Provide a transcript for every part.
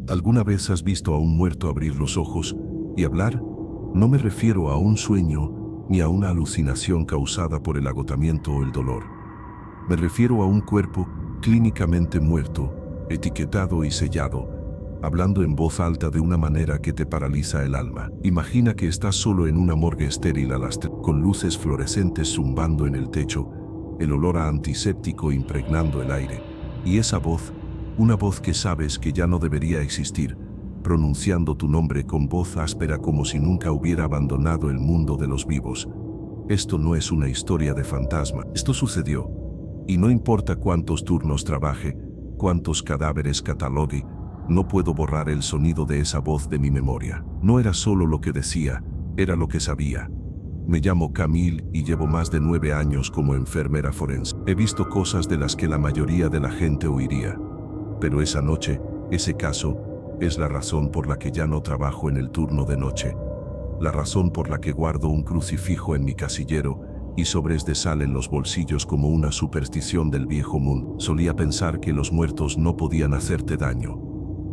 ¿Alguna vez has visto a un muerto abrir los ojos y hablar? No me refiero a un sueño ni a una alucinación causada por el agotamiento o el dolor. Me refiero a un cuerpo clínicamente muerto, etiquetado y sellado, hablando en voz alta de una manera que te paraliza el alma. Imagina que estás solo en una morgue estéril con luces fluorescentes zumbando en el techo, el olor a antiséptico impregnando el aire, y esa voz, una voz que sabes que ya no debería existir, pronunciando tu nombre con voz áspera como si nunca hubiera abandonado el mundo de los vivos. Esto no es una historia de fantasma, esto sucedió. Y no importa cuántos turnos trabaje, cuántos cadáveres catalogue, no puedo borrar el sonido de esa voz de mi memoria. No era solo lo que decía, era lo que sabía. Me llamo Camille y llevo más de 9 años como enfermera forense. He visto cosas de las que la mayoría de la gente huiría. Pero esa noche, ese caso, es la razón por la que ya no trabajo en el turno de noche. La razón por la que guardo un crucifijo en mi casillero y sobres de sal en los bolsillos como una superstición del viejo mundo. Solía pensar que los muertos no podían hacerte daño.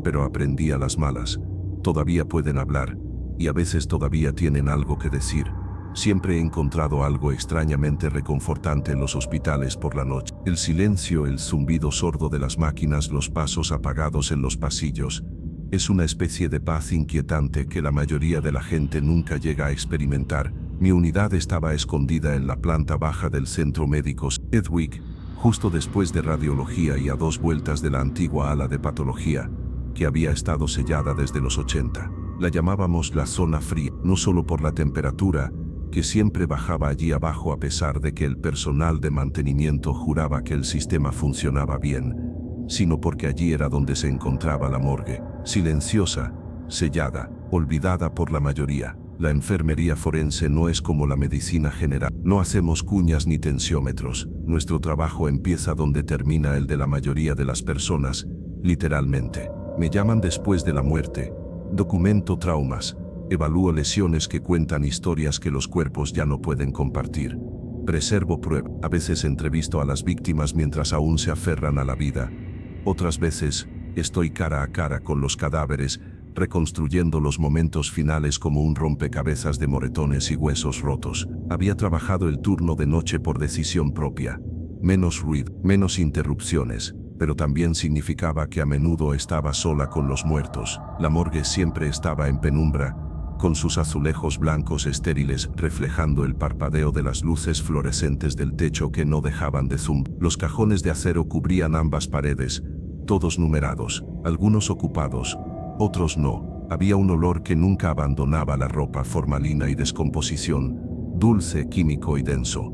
Pero aprendí a las malas. Todavía pueden hablar, y a veces todavía tienen algo que decir. Siempre he encontrado algo extrañamente reconfortante en los hospitales por la noche. El silencio, el zumbido sordo de las máquinas, los pasos apagados en los pasillos. Es una especie de paz inquietante que la mayoría de la gente nunca llega a experimentar. Mi unidad estaba escondida en la planta baja del centro médico Sedgwick, justo después de radiología y a 2 vueltas de la antigua ala de patología, que había estado sellada desde los 80. La llamábamos la zona fría, no solo por la temperatura, que siempre bajaba allí abajo a pesar de que el personal de mantenimiento juraba que el sistema funcionaba bien, sino porque allí era donde se encontraba la morgue, silenciosa, sellada, olvidada por la mayoría. La enfermería forense no es como la medicina general. No hacemos cuñas ni tensiómetros. Nuestro trabajo empieza donde termina el de la mayoría de las personas, literalmente. Me llaman después de la muerte. Documento traumas. Evalúo lesiones que cuentan historias que los cuerpos ya no pueden compartir. Preservo pruebas. A veces entrevisto a las víctimas mientras aún se aferran a la vida. Otras veces, estoy cara a cara con los cadáveres, reconstruyendo los momentos finales como un rompecabezas de moretones y huesos rotos. Había trabajado el turno de noche por decisión propia. Menos ruido, menos interrupciones, pero también significaba que a menudo estaba sola con los muertos. La morgue siempre estaba en penumbra, con sus azulejos blancos estériles reflejando el parpadeo de las luces fluorescentes del techo que no dejaban de zumbar. Los cajones de acero cubrían ambas paredes, todos numerados, algunos ocupados, otros no. Había un olor que nunca abandonaba la ropa, formalina y descomposición, dulce, químico y denso.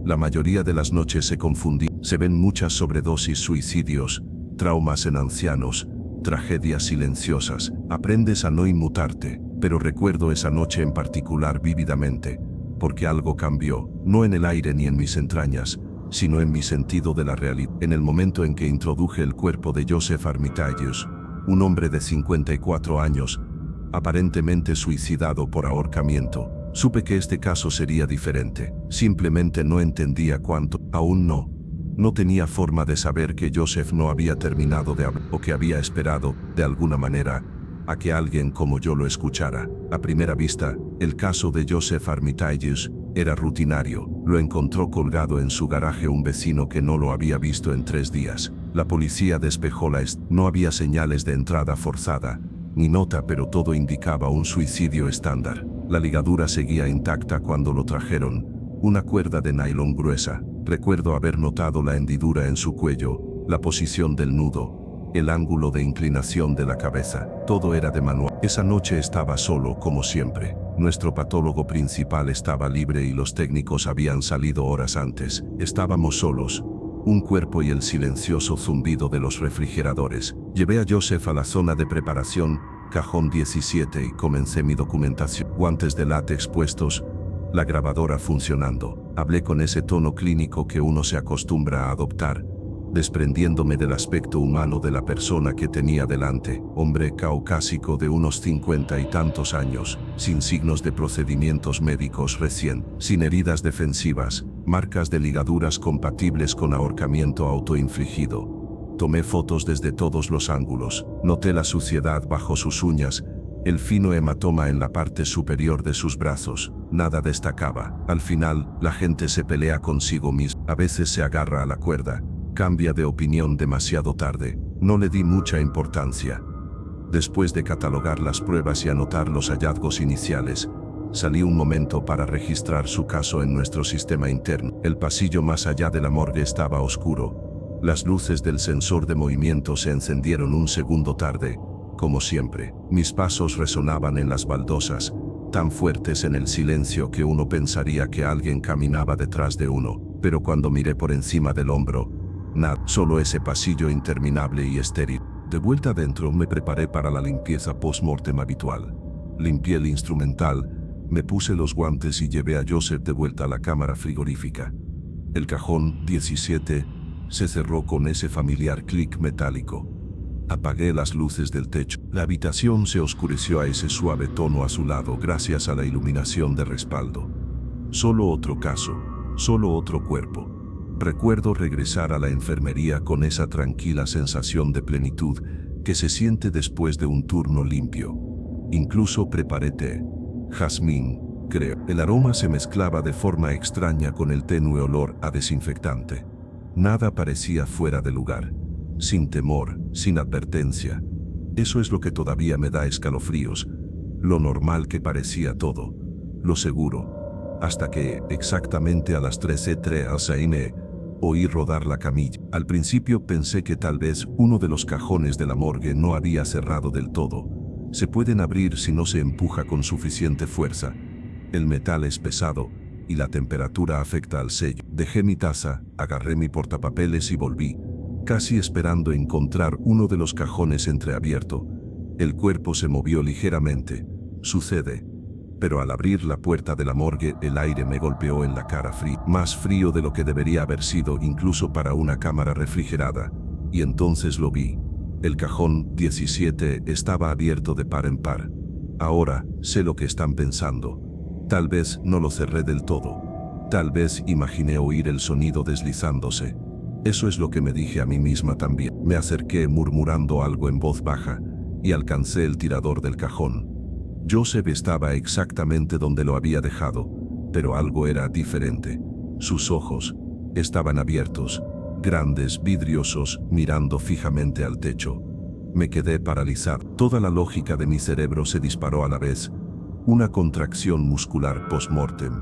La mayoría de las noches se confundían. Se ven muchas sobredosis, suicidios, traumas en ancianos, tragedias silenciosas. Aprendes a no inmutarte, pero recuerdo esa noche en particular vívidamente, porque algo cambió, no en el aire ni en mis entrañas, sino en mi sentido de la realidad. En el momento en que introduje el cuerpo de Joseph Armitage, un hombre de 54 años, aparentemente suicidado por ahorcamiento, supe que este caso sería diferente. Simplemente no entendía cuánto. Aún no. No tenía forma de saber que Joseph no había terminado de hablar, o que había esperado, de alguna manera, a que alguien como yo lo escuchara. A primera vista, el caso de Joseph Armitage era rutinario. Lo encontró colgado en su garaje un vecino que no lo había visto en 3 días. La policía despejó no había señales de entrada forzada, ni nota, pero todo indicaba un suicidio estándar. La ligadura seguía intacta cuando lo trajeron, una cuerda de nylon gruesa. Recuerdo haber notado la hendidura en su cuello, la posición del nudo, el ángulo de inclinación de la cabeza. Todo era de manual. Esa noche estaba solo, como siempre. Nuestro patólogo principal estaba libre y los técnicos habían salido horas antes. Estábamos solos. Un cuerpo y el silencioso zumbido de los refrigeradores. Llevé a Joseph a la zona de preparación, cajón 17, y comencé mi documentación. Guantes de látex puestos, la grabadora funcionando. Hablé con ese tono clínico que uno se acostumbra a adoptar, desprendiéndome del aspecto humano de la persona que tenía delante. Hombre caucásico de unos 50 y tantos años, sin signos de procedimientos médicos sin heridas defensivas, marcas de ligaduras compatibles con ahorcamiento autoinfligido. Tomé fotos desde todos los ángulos. Noté la suciedad bajo sus uñas, el fino hematoma en la parte superior de sus brazos. Nada destacaba. Al final, la gente se pelea consigo misma. A veces se agarra a la cuerda. Cambia de opinión demasiado tarde. No le di mucha importancia. Después de catalogar las pruebas y anotar los hallazgos iniciales, salí un momento para registrar su caso en nuestro sistema interno. El pasillo más allá de la morgue estaba oscuro. Las luces del sensor de movimiento se encendieron un segundo tarde, como siempre. Mis pasos resonaban en las baldosas, tan fuertes en el silencio que uno pensaría que alguien caminaba detrás de uno. Pero cuando miré por encima del hombro, nada, solo ese pasillo interminable y estéril. De vuelta adentro me preparé para la limpieza post-mortem habitual. Limpié el instrumental, me puse los guantes y llevé a Joseph de vuelta a la cámara frigorífica. El cajón 17 se cerró con ese familiar clic metálico. Apagué las luces del techo. La habitación se oscureció a ese suave tono azulado gracias a la iluminación de respaldo. Solo otro caso, solo otro cuerpo. Recuerdo regresar a la enfermería con esa tranquila sensación de plenitud que se siente después de un turno limpio. Incluso preparé té. Jazmín, creo. El aroma se mezclaba de forma extraña con el tenue olor a desinfectante. Nada parecía fuera de lugar. Sin temor, sin advertencia. Eso es lo que todavía me da escalofríos. Lo normal que parecía todo. Lo seguro. Hasta que, exactamente a las 13:03 am, oí rodar la camilla. Al principio pensé que tal vez uno de los cajones de la morgue no había cerrado del todo. Se pueden abrir si no se empuja con suficiente fuerza. El metal es pesado y la temperatura afecta al sello. Dejé mi taza, agarré mi portapapeles y volví, casi esperando encontrar uno de los cajones entreabierto. El cuerpo se movió ligeramente. Sucede. Pero al abrir la puerta de la morgue, el aire me golpeó en la cara frío. Más frío de lo que debería haber sido incluso para una cámara refrigerada. Y entonces lo vi. El cajón 17 estaba abierto de par en par. Ahora sé lo que están pensando. Tal vez no lo cerré del todo. Tal vez imaginé oír el sonido deslizándose. Eso es lo que me dije a mí misma también. Me acerqué murmurando algo en voz baja y alcancé el tirador del cajón. Joseph estaba exactamente donde lo había dejado, pero algo era diferente. Sus ojos estaban abiertos, grandes, vidriosos, mirando fijamente al techo. Me quedé paralizado. Toda la lógica de mi cerebro se disparó a la vez. Una contracción muscular post-mortem.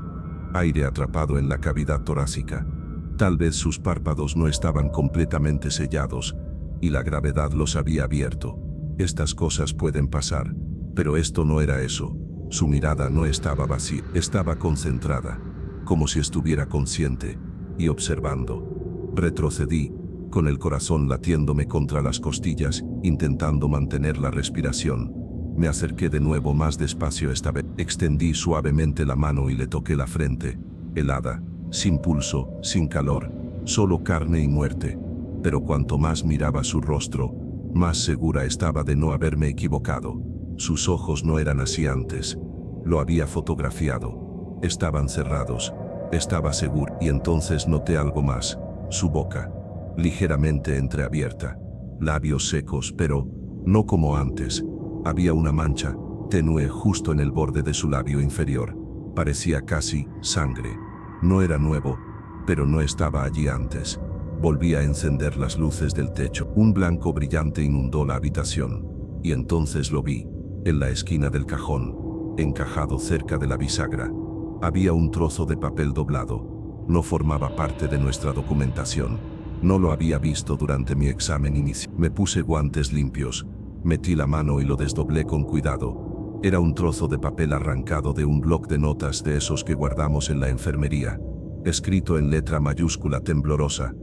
Aire atrapado en la cavidad torácica. Tal vez sus párpados no estaban completamente sellados y la gravedad los había abierto. Estas cosas pueden pasar, pero esto no era eso. Su mirada no estaba vacía, estaba concentrada, como si estuviera consciente y observando. Retrocedí, con el corazón latiéndome contra las costillas, intentando mantener la respiración. Me acerqué de nuevo más despacio esta vez. Extendí suavemente la mano y le toqué la frente, helada, sin pulso, sin calor, solo carne y muerte. Pero cuanto más miraba su rostro, más segura estaba de no haberme equivocado. Sus ojos no eran así antes. Lo había fotografiado. Estaban cerrados. Estaba seguro. Y entonces noté algo más. Su boca, ligeramente entreabierta. Labios secos, pero no como antes. Había una mancha tenue justo en el borde de su labio inferior. Parecía casi sangre. No era nuevo, pero no estaba allí antes. Volví a encender las luces del techo. Un blanco brillante inundó la habitación. Y entonces lo vi. En la esquina del cajón, encajado cerca de la bisagra, había un trozo de papel doblado. No formaba parte de nuestra documentación. No lo había visto durante mi examen inicial. Me puse guantes limpios, metí la mano y lo desdoblé con cuidado. Era un trozo de papel arrancado de un bloc de notas de esos que guardamos en la enfermería. Escrito en letra mayúscula temblorosa,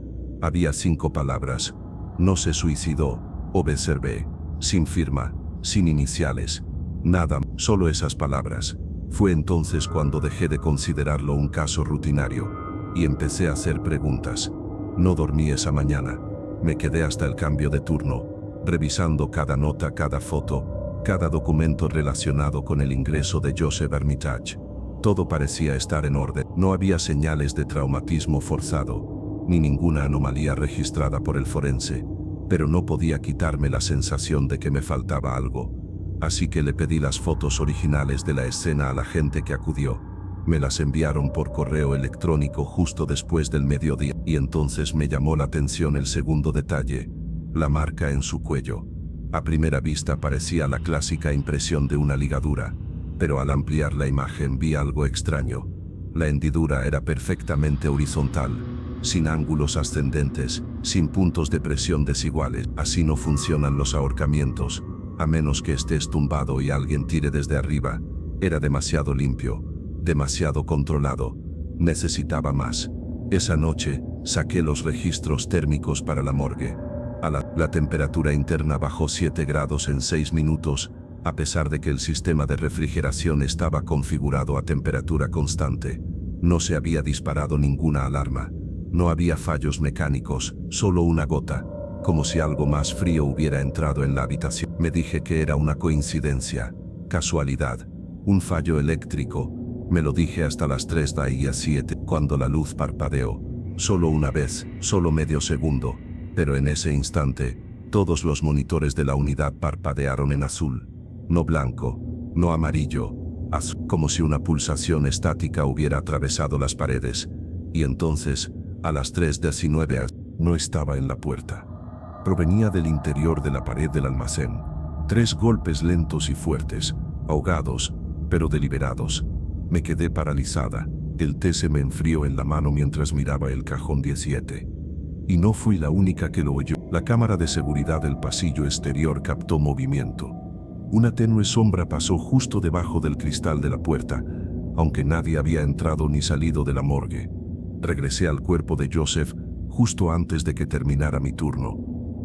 había 5 palabras. No se suicidó, observé, sin firma, sin iniciales, nada, solo esas palabras. Fue entonces cuando dejé de considerarlo un caso rutinario y empecé a hacer preguntas. No dormí esa mañana. Me quedé hasta el cambio de turno, revisando cada nota, cada foto, cada documento relacionado con el ingreso de Joseph Armitage. Todo parecía estar en orden. No había señales de traumatismo forzado, ni ninguna anomalía registrada por el forense. pero no podía quitarme la sensación de que me faltaba algo. Así que le pedí las fotos originales de la escena a la gente que acudió. Me las enviaron por correo electrónico justo después del mediodía, y entonces me llamó la atención el segundo detalle, la marca en su cuello. A primera vista parecía la clásica impresión de una ligadura, pero al ampliar la imagen vi algo extraño. La hendidura era perfectamente horizontal, sin ángulos ascendentes, sin puntos de presión desiguales. Así no funcionan los ahorcamientos, a menos que estés tumbado y alguien tire desde arriba. Era demasiado limpio, demasiado controlado. Necesitaba más. Esa noche, saqué los registros térmicos para la morgue. La temperatura interna bajó 7 grados en 6 minutos, a pesar de que el sistema de refrigeración estaba configurado a temperatura constante. No se había disparado ninguna alarma. No había fallos mecánicos, solo una gota, como si algo más frío hubiera entrado en la habitación. Me dije que era una coincidencia, casualidad, un fallo eléctrico. Me lo dije hasta las 3:07, cuando la luz parpadeó. Solo una vez, solo medio segundo. Pero en ese instante, todos los monitores de la unidad parpadearon en azul. No blanco, no amarillo, azul, como si una pulsación estática hubiera atravesado las paredes. Y entonces, a las 3:19, no estaba en la puerta. Provenía del interior de la pared del almacén. 3 golpes lentos y fuertes, ahogados, pero deliberados. Me quedé paralizada. El té se me enfrió en la mano mientras miraba el cajón 17. Y no fui la única que lo oyó. La cámara de seguridad del pasillo exterior captó movimiento. Una tenue sombra pasó justo debajo del cristal de la puerta, aunque nadie había entrado ni salido de la morgue. Regresé al cuerpo de Joseph justo antes de que terminara mi turno.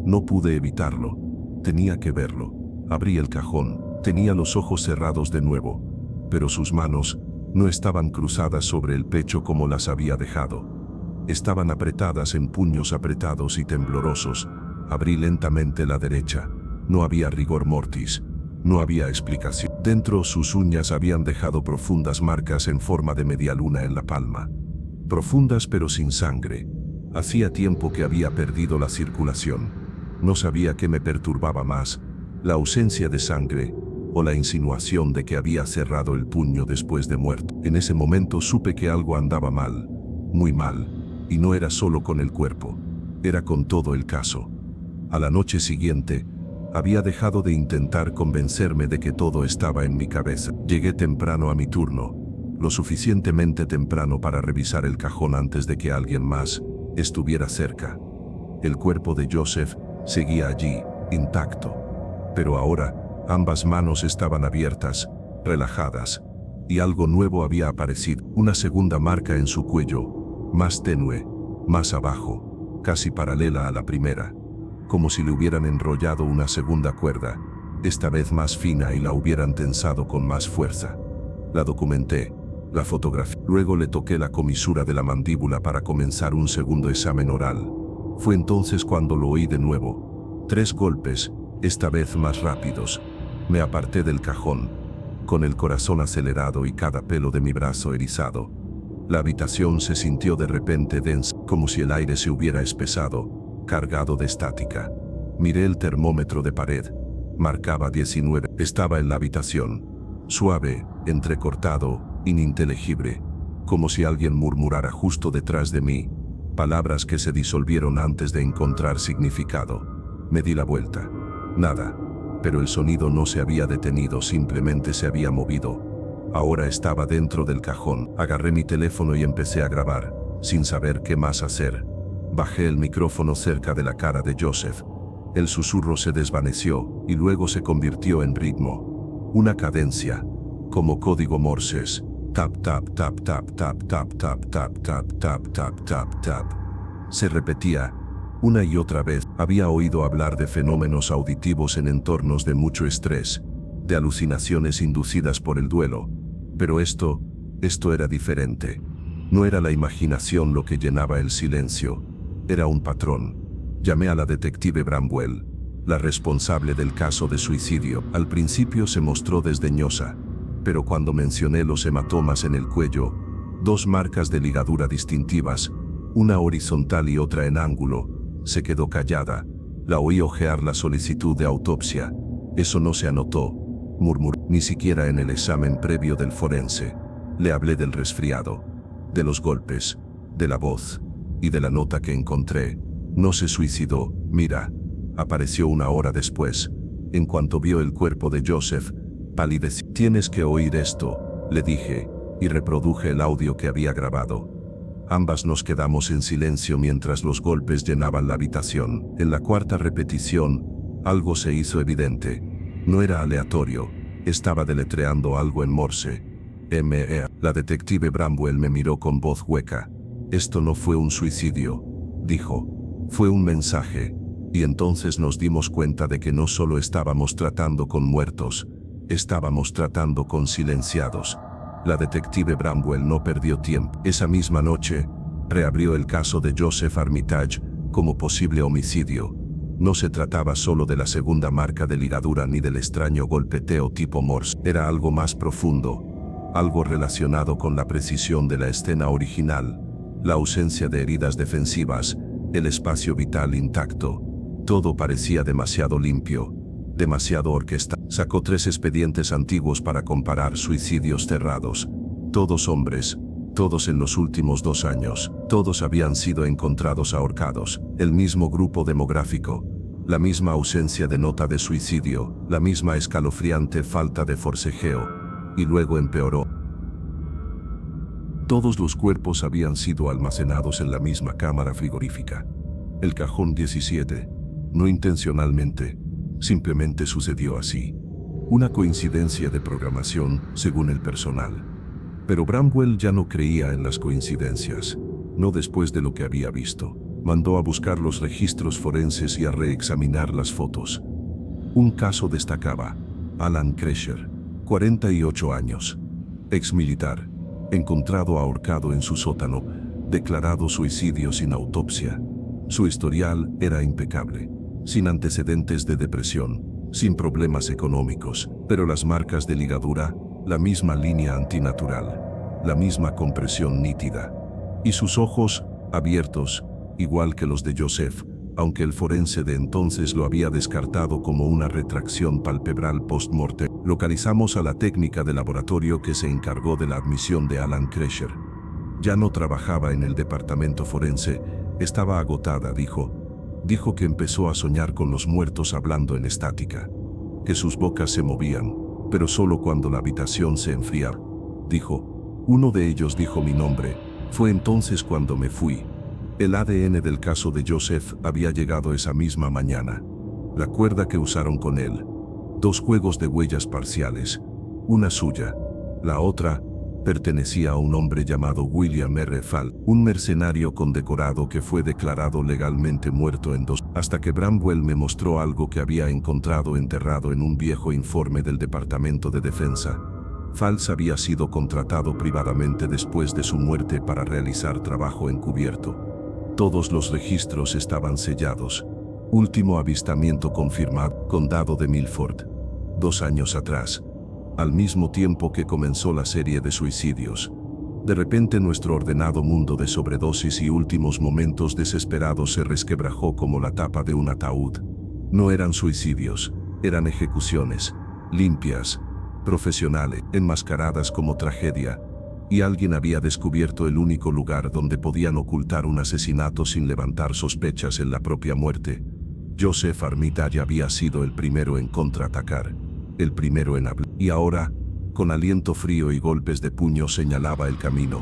No pude evitarlo. Tenía que verlo. Abrí el cajón. Tenía los ojos cerrados de nuevo, pero sus manos no estaban cruzadas sobre el pecho como las había dejado. Estaban apretadas en puños apretados y temblorosos. Abrí lentamente la derecha. No había rigor mortis. No había explicación. Dentro sus uñas habían dejado profundas marcas en forma de media luna en la palma. Profundas pero sin sangre. Hacía tiempo que había perdido la circulación. No sabía qué me perturbaba más, la ausencia de sangre o la insinuación de que había cerrado el puño después de muerto. En ese momento supe que algo andaba mal, muy mal. Y no era solo con el cuerpo, era con todo el caso. A la noche siguiente, había dejado de intentar convencerme de que todo estaba en mi cabeza. Llegué temprano a mi turno, lo suficientemente temprano para revisar el cajón antes de que alguien más estuviera cerca. El cuerpo de Joseph seguía allí, intacto. Pero ahora, ambas manos estaban abiertas, relajadas, y algo nuevo había aparecido. Una segunda marca en su cuello, más tenue, más abajo, casi paralela a la primera, como si le hubieran enrollado una segunda cuerda, esta vez más fina y la hubieran tensado con más fuerza. La documenté, la fotografié. Luego le toqué la comisura de la mandíbula para comenzar un segundo examen oral. Fue entonces cuando lo oí de nuevo. 3 golpes, esta vez más rápidos. Me aparté del cajón, con el corazón acelerado y cada pelo de mi brazo erizado. La habitación se sintió de repente densa, como si el aire se hubiera espesado, cargado de estática. Miré el termómetro de pared. Marcaba 19. Estaba en la habitación. Suave, entrecortado, ininteligible, como si alguien murmurara justo detrás de mí, palabras que se disolvieron antes de encontrar significado. Me di la vuelta. Nada. Pero el sonido no se había detenido, simplemente se había movido. Ahora estaba dentro del cajón. Agarré mi teléfono y empecé a grabar, sin saber qué más hacer. Bajé el micrófono cerca de la cara de Joseph. El susurro se desvaneció y luego se convirtió en ritmo. Una cadencia, como código Morses. Tap, tap, tap, tap, tap, tap, tap, tap, tap, tap, tap, tap, tap. Se repetía una y otra vez. Había oído hablar de fenómenos auditivos en entornos de mucho estrés, de alucinaciones inducidas por el duelo. Pero esto era diferente. No era la imaginación lo que llenaba el silencio. Era un patrón. Llamé a la detective Bramwell, la responsable del caso de suicidio. Al principio se mostró desdeñosa, pero cuando mencioné los hematomas en el cuello, 2 marcas de ligadura distintivas, una horizontal y otra en ángulo, se quedó callada. La oí hojear la solicitud de autopsia. Eso no se anotó, murmuró, ni siquiera en el examen previo del forense. Le hablé del resfriado, de los golpes, de la voz y de la nota que encontré. No se suicidó, mira. Apareció una hora después. En cuanto vio el cuerpo de Joseph, palideció. Tienes que oír esto, le dije, y reproduje el audio que había grabado. Ambas nos quedamos en silencio mientras los golpes llenaban la habitación. En la cuarta repetición, algo se hizo evidente. No era aleatorio, estaba deletreando algo en Morse. M.E. La detective Bramwell me miró con voz hueca. Esto no fue un suicidio, dijo. Fue un mensaje. Y entonces nos dimos cuenta de que no solo estábamos tratando con muertos, estábamos tratando con silenciados. La detective Bramwell no perdió tiempo. Esa misma noche, reabrió el caso de Joseph Armitage como posible homicidio. No se trataba solo de la segunda marca de ligadura ni del extraño golpeteo tipo Morse. Era algo más profundo, algo relacionado con la precisión de la escena original, la ausencia de heridas defensivas, el espacio vital intacto. Todo parecía demasiado limpio, demasiado orquestado. Sacó 3 expedientes antiguos para comparar suicidios cerrados. Todos hombres, todos en los últimos 2 años, todos habían sido encontrados ahorcados. El mismo grupo demográfico, la misma ausencia de nota de suicidio, la misma escalofriante falta de forcejeo. Y luego empeoró. Todos los cuerpos habían sido almacenados en la misma cámara frigorífica. El cajón 17. No intencionalmente, simplemente sucedió así. Una coincidencia de programación, según el personal. Pero Bramwell ya no creía en las coincidencias, no después de lo que había visto. Mandó a buscar los registros forenses y a reexaminar las fotos. Un caso destacaba: Alan Kresher, 48 años, exmilitar, encontrado ahorcado en su sótano, declarado suicidio sin autopsia. Su historial era impecable, sin antecedentes de depresión, sin problemas económicos, pero las marcas de ligadura, la misma línea antinatural, la misma compresión nítida. Y sus ojos, abiertos, igual que los de Joseph, aunque el forense de entonces lo había descartado como una retracción palpebral post-mortem. Localizamos a la técnica de laboratorio que se encargó de la admisión de Alan Kresher. Ya no trabajaba en el departamento forense, estaba agotada, dijo. Dijo que empezó a soñar con los muertos hablando en estática, que sus bocas se movían, pero solo cuando la habitación se enfriaba. Dijo, uno de ellos dijo mi nombre, fue entonces cuando me fui. El ADN del caso de Joseph había llegado esa misma mañana. La cuerda que usaron con él. 2 juegos de huellas parciales, una suya, la otra pertenecía a un hombre llamado William R. Fall, un mercenario condecorado que fue declarado legalmente muerto en 2, hasta que Bramwell me mostró algo que había encontrado enterrado en un viejo informe del Departamento de Defensa. Falls había sido contratado privadamente después de su muerte para realizar trabajo encubierto. Todos los registros estaban sellados. Último avistamiento confirmado, Condado de Milford, 2 años atrás, al mismo tiempo que comenzó la serie de suicidios. De repente nuestro ordenado mundo de sobredosis y últimos momentos desesperados se resquebrajó como la tapa de un ataúd. No eran suicidios, eran ejecuciones, limpias, profesionales, enmascaradas como tragedia. Y alguien había descubierto el único lugar donde podían ocultar un asesinato sin levantar sospechas en la propia muerte. Joseph Armitage había sido el primero en contraatacar, el primero en hablar. Y ahora, con aliento frío y golpes de puño señalaba el camino.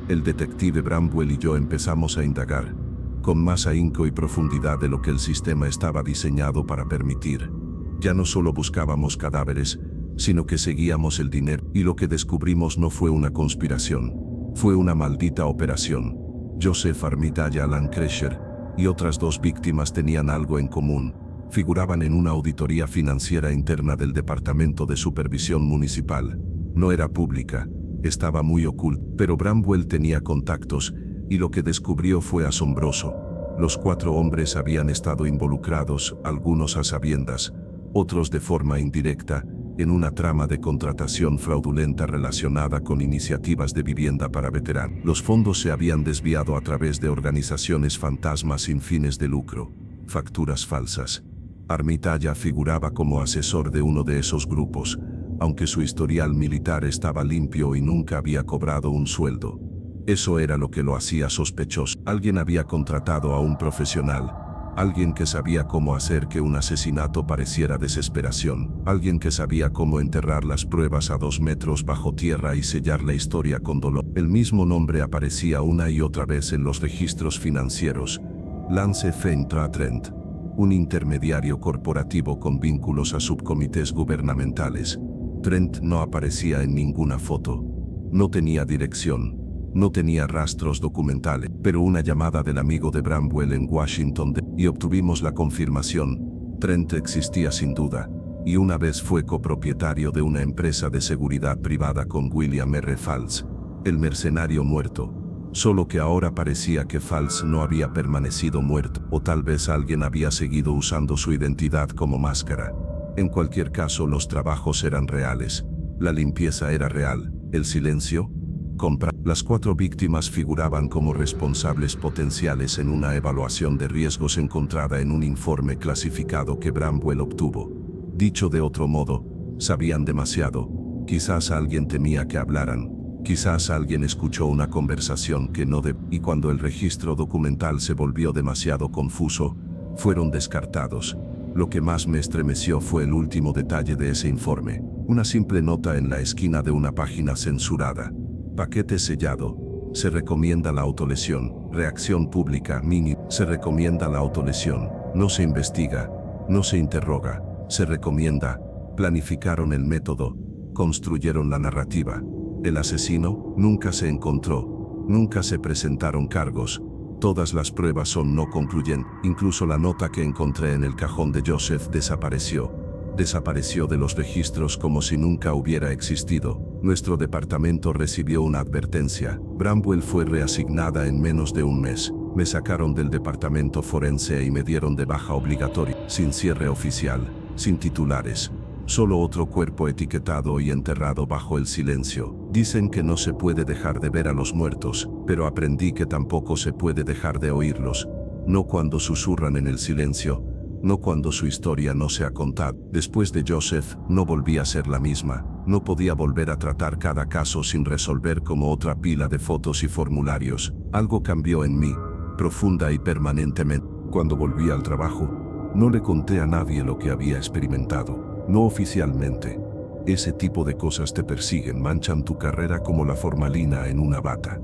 El detective Bramwell y yo empezamos a indagar, con más ahínco y profundidad de lo que el sistema estaba diseñado para permitir. Ya no solo buscábamos cadáveres, sino que seguíamos el dinero, y lo que descubrimos no fue una conspiración, fue una maldita operación. Joseph Armitage y Alan Kresher y otras 2 víctimas tenían algo en común. Figuraban en una auditoría financiera interna del Departamento de Supervisión Municipal. No era pública, estaba muy oculta, pero Bramwell tenía contactos, y lo que descubrió fue asombroso. Los 4 hombres habían estado involucrados, algunos a sabiendas, otros de forma indirecta, en una trama de contratación fraudulenta relacionada con iniciativas de vivienda para veteranos. Los fondos se habían desviado a través de organizaciones fantasmas sin fines de lucro. facturas falsas. Armitaya figuraba como asesor de uno de esos grupos, aunque su historial militar estaba limpio y nunca había cobrado un sueldo. Eso era lo que lo hacía sospechoso. Alguien había contratado a un profesional, alguien que sabía cómo hacer que un asesinato pareciera desesperación, alguien que sabía cómo enterrar las pruebas a 2 metros bajo tierra y sellar la historia con dolor. El mismo nombre aparecía una y otra vez en los registros financieros: Lance Feintra Trent, un intermediario corporativo con vínculos a subcomités gubernamentales. Trent no aparecía en ninguna foto. No tenía dirección. No tenía rastros documentales, pero una llamada del amigo de Bramwell en Washington y obtuvimos la confirmación. Trent existía sin duda, y una vez fue copropietario de una empresa de seguridad privada con William R. Falls, el mercenario muerto. Solo que ahora parecía que Falls no había permanecido muerto, o tal vez alguien había seguido usando su identidad como máscara. En cualquier caso, los trabajos eran reales, la limpieza era real, el silencio, compra. Las 4 víctimas figuraban como responsables potenciales en una evaluación de riesgos encontrada en un informe clasificado que Bramwell obtuvo. Dicho de otro modo, sabían demasiado. Quizás alguien temía que hablaran. Quizás alguien escuchó una conversación que no debía, y cuando el registro documental se volvió demasiado confuso, fueron descartados. Lo que más me estremeció fue el último detalle de ese informe: una simple nota en la esquina de una página censurada. Paquete sellado. Se recomienda la autolesión. Reacción pública mínima. Se recomienda la autolesión. No se investiga. No se interroga. Se recomienda. Planificaron el método. Construyeron la narrativa. El asesino nunca se encontró. Nunca se presentaron cargos. Todas las pruebas son no concluyentes. Incluso la nota que encontré en el cajón de Joseph desapareció. Desapareció de los registros como si nunca hubiera existido. Nuestro departamento recibió una advertencia. Bramwell fue reasignada en menos de un mes. Me sacaron del departamento forense y me dieron de baja obligatoria, sin cierre oficial, sin titulares. Solo otro cuerpo etiquetado y enterrado bajo el silencio. Dicen que no se puede dejar de ver a los muertos, pero aprendí que tampoco se puede dejar de oírlos. No cuando susurran en el silencio. No cuando su historia no se ha contado. Después de Joseph, no volví a ser la misma. No podía volver a tratar cada caso sin resolver como otra pila de fotos y formularios. Algo cambió en mí, profunda y permanentemente. Cuando volví al trabajo, no le conté a nadie lo que había experimentado. No oficialmente. Ese tipo de cosas te persiguen, manchan tu carrera como la formalina en una bata.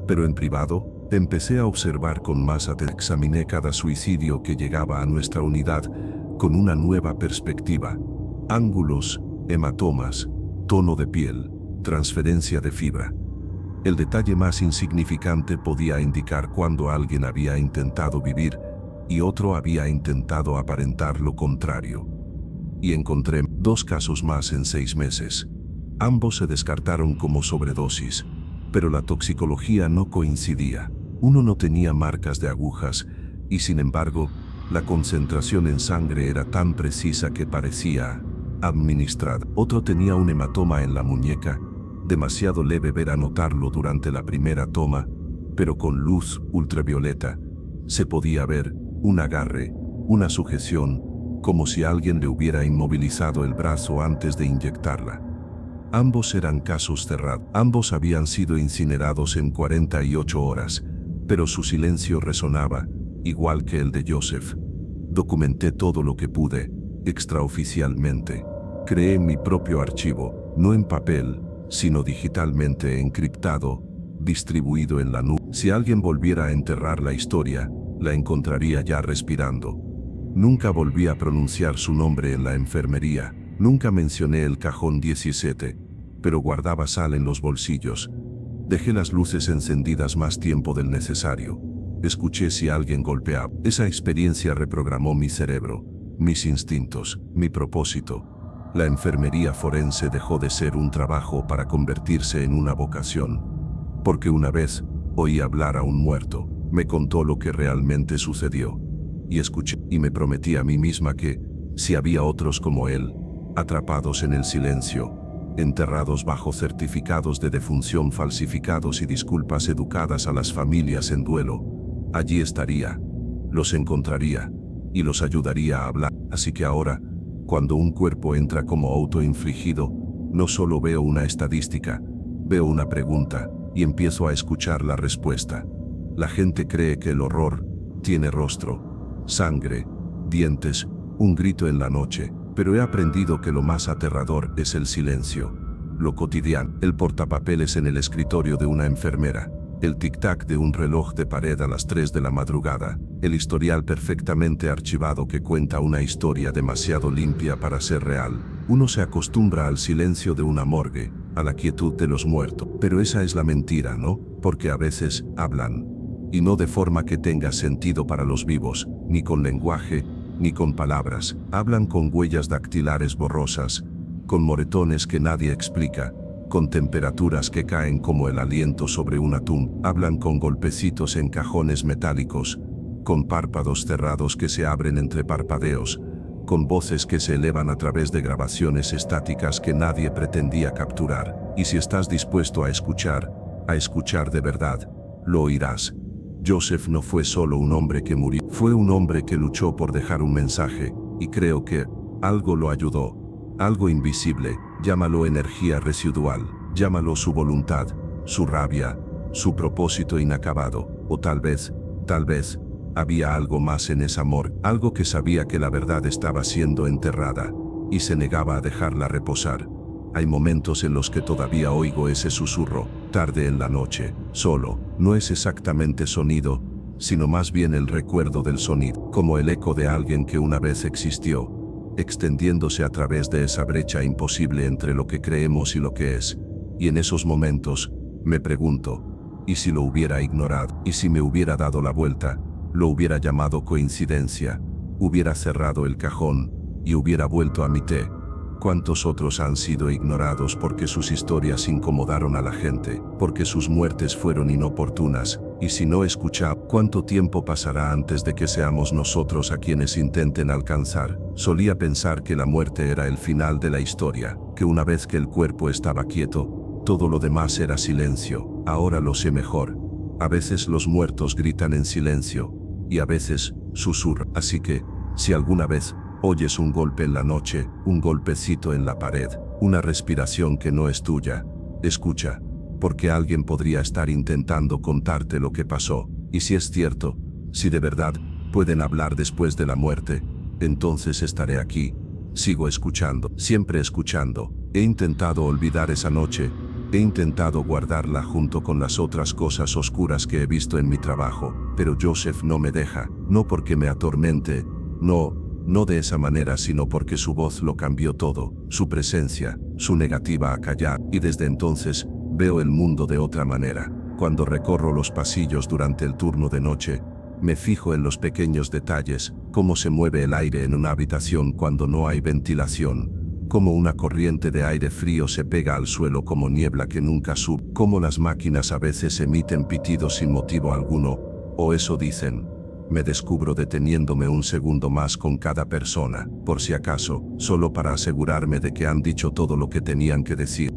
Pero en privado, empecé a observar con más atención. Examiné cada suicidio que llegaba a nuestra unidad con una nueva perspectiva. Ángulos, hematomas, tono de piel, transferencia de fibra. El detalle más insignificante podía indicar cuando alguien había intentado vivir y otro había intentado aparentar lo contrario. Y encontré 2 casos más en 6 meses. Ambos se descartaron como sobredosis, pero la toxicología no coincidía. Uno no tenía marcas de agujas, y sin embargo, la concentración en sangre era tan precisa que parecía administrada. Otro tenía un hematoma en la muñeca, demasiado leve ver anotarlo durante la primera toma, pero con luz ultravioleta se podía ver un agarre, una sujeción, como si alguien le hubiera inmovilizado el brazo antes de inyectarla. Ambos eran casos cerrados. Ambos habían sido incinerados en 48 horas, pero su silencio resonaba, igual que el de Joseph. Documenté todo lo que pude, extraoficialmente. Creé mi propio archivo, no en papel, sino digitalmente encriptado, distribuido en la nube. Si alguien volviera a enterrar la historia, la encontraría ya respirando. Nunca volví a pronunciar su nombre en la enfermería. Nunca mencioné el cajón 17, pero guardaba sal en los bolsillos. Dejé las luces encendidas más tiempo del necesario. Escuché si alguien golpeaba. Esa experiencia reprogramó mi cerebro, mis instintos, mi propósito. La enfermería forense dejó de ser un trabajo para convertirse en una vocación. Porque una vez oí hablar a un muerto, me contó lo que realmente sucedió. Y escuché, y me prometí a mí misma que, si había otros como él, atrapados en el silencio, enterrados bajo certificados de defunción falsificados y disculpas educadas a las familias en duelo, allí estaría, los encontraría, y los ayudaría a hablar. Así que ahora, cuando un cuerpo entra como autoinfligido, no solo veo una estadística, veo una pregunta y empiezo a escuchar la respuesta. La gente cree que el horror tiene rostro, sangre, dientes, un grito en la noche, pero he aprendido que lo más aterrador es el silencio. Lo cotidiano, el portapapeles en el escritorio de una enfermera, el tic-tac de un reloj de pared a las 3 de la madrugada, el historial perfectamente archivado que cuenta una historia demasiado limpia para ser real. Uno se acostumbra al silencio de una morgue, a la quietud de los muertos. Pero esa es la mentira, ¿no? Porque a veces hablan. Y no de forma que tenga sentido para los vivos, ni con lenguaje, ni con palabras. Hablan con huellas dactilares borrosas, con moretones que nadie explica, con temperaturas que caen como el aliento sobre una tumba. Hablan con golpecitos en cajones metálicos, con párpados cerrados que se abren entre parpadeos, con voces que se elevan a través de grabaciones estáticas que nadie pretendía capturar. Y si estás dispuesto a escuchar de verdad, lo oirás. Joseph no fue solo un hombre que murió, fue un hombre que luchó por dejar un mensaje, y creo que algo lo ayudó. Algo invisible, llámalo energía residual, llámalo su voluntad, su rabia, su propósito inacabado, o tal vez, había algo más en esa morgue, algo que sabía que la verdad estaba siendo enterrada, y se negaba a dejarla reposar. Hay momentos en los que todavía oigo ese susurro, tarde en la noche, solo, no es exactamente sonido, sino más bien el recuerdo del sonido, como el eco de alguien que una vez existió, extendiéndose a través de esa brecha imposible entre lo que creemos y lo que es. Y en esos momentos, me pregunto, ¿y si lo hubiera ignorado? ¿Y si me hubiera dado la vuelta? Lo hubiera llamado coincidencia, hubiera cerrado el cajón, y hubiera vuelto a mi té. ¿Cuántos otros han sido ignorados porque sus historias incomodaron a la gente, porque sus muertes fueron inoportunas? Y si no escucha, ¿cuánto tiempo pasará antes de que seamos nosotros a quienes intenten alcanzar? Solía pensar que la muerte era el final de la historia, que una vez que el cuerpo estaba quieto, todo lo demás era silencio. Ahora lo sé mejor. A veces los muertos gritan en silencio, y a veces susurran. Así que, si alguna vez oyes un golpe en la noche, un golpecito en la pared, una respiración que no es tuya, escucha, porque alguien podría estar intentando contarte lo que pasó. Y si es cierto, si de verdad pueden hablar después de la muerte, entonces estaré aquí. Sigo escuchando, siempre escuchando. He intentado olvidar esa noche, he intentado guardarla junto con las otras cosas oscuras que he visto en mi trabajo, pero Joseph no me deja, no porque me atormente, no de esa manera, sino porque su voz lo cambió todo, su presencia, su negativa a callar, y desde entonces, veo el mundo de otra manera. Cuando recorro los pasillos durante el turno de noche, me fijo en los pequeños detalles, cómo se mueve el aire en una habitación cuando no hay ventilación, cómo una corriente de aire frío se pega al suelo como niebla que nunca sube, cómo las máquinas a veces emiten pitidos sin motivo alguno, o eso dicen. Me descubro deteniéndome un segundo más con cada persona, por si acaso, solo para asegurarme de que han dicho todo lo que tenían que decir.